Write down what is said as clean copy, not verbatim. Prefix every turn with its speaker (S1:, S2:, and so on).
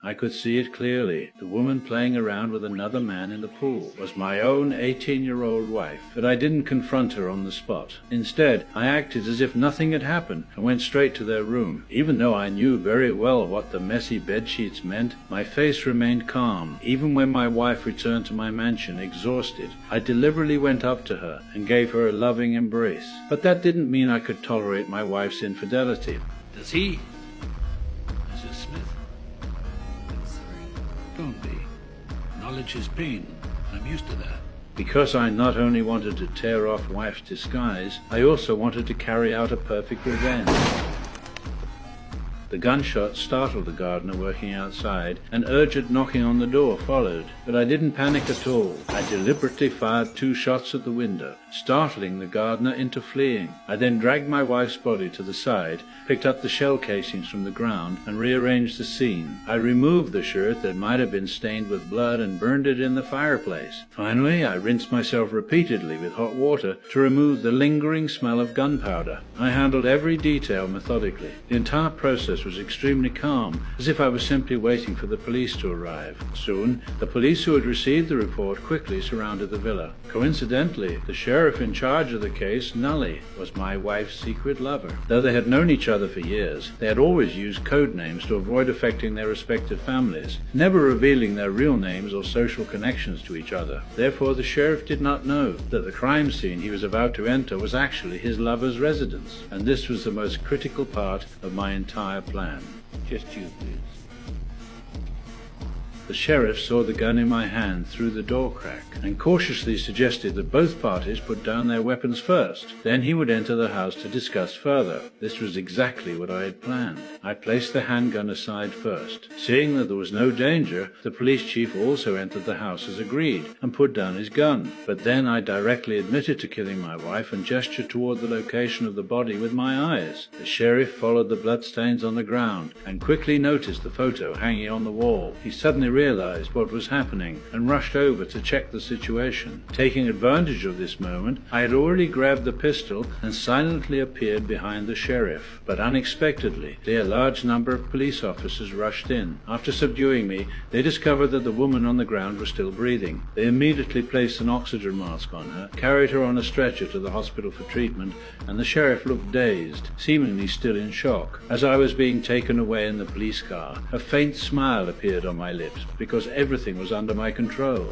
S1: I could see it clearly. The woman playing around with another man in the pool was my own 18-year-old wife, but I didn't confront her on the spot. Instead, I acted as if nothing had happened and went straight to their room. Even though I knew very well what the messy bedsheets meant, my face remained calm. Even when my wife returned to my mansion exhausted, I deliberately went up to her and gave her a loving embrace. But that didn't mean I could tolerate my wife's infidelity.
S2: Does he? Mrs. Smith?
S3: I'm sorry.
S2: Don't be. Knowledge is pain. I'm used to that.
S1: Because I not only wanted to tear off wife's disguise, I also wanted to carry out a perfect revenge. The gunshot startled the gardener working outside, and urgent knocking on the door followed. But I didn't panic at all. I deliberately fired 2 shots at the window, startling the gardener into fleeing. I then dragged my wife's body to the side, picked up the shell casings from the ground, and rearranged the scene. I removed the shirt that might have been stained with blood and burned it in the fireplace. Finally, I rinsed myself repeatedly with hot water to remove the lingering smell of gunpowder. I handled every detail methodically. The entire process was extremely calm, as if I was simply waiting for the police to arrive. Soon, the police who had received the report quickly surrounded the villa. Coincidentally, the sheriff in charge of the case, Nully, was my wife's secret lover. Though they had known each other for years, they had always used code names to avoid affecting their respective families, never revealing their real names or social connections to each other. Therefore, the sheriff did not know that the crime scene he was about to enter was actually his lover's residence, and this was the most critical part of my entire plan.
S2: Just you, please.
S1: The sheriff saw the gun in my hand through the door crack and cautiously suggested that both parties put down their weapons first. Then he would enter the house to discuss further. This was exactly what I had planned. I placed the handgun aside first. Seeing that there was no danger, the police chief also entered the house as agreed and put down his gun. But then I directly admitted to killing my wife and gestured toward the location of the body with my eyes. The sheriff followed the bloodstains on the ground and quickly noticed the photo hanging on the wall. He suddenly realized what was happening and rushed over to check the situation. Taking advantage of this moment, I had already grabbed the pistol and silently appeared behind the sheriff. But unexpectedly, a large number of police officers rushed in. After subduing me, they discovered that the woman on the ground was still breathing. They immediately placed an oxygen mask on her, carried her on a stretcher to the hospital for treatment, and the sheriff looked dazed, seemingly still in shock. As I was being taken away in the police car, a faint smile appeared on my lips because everything was under my control.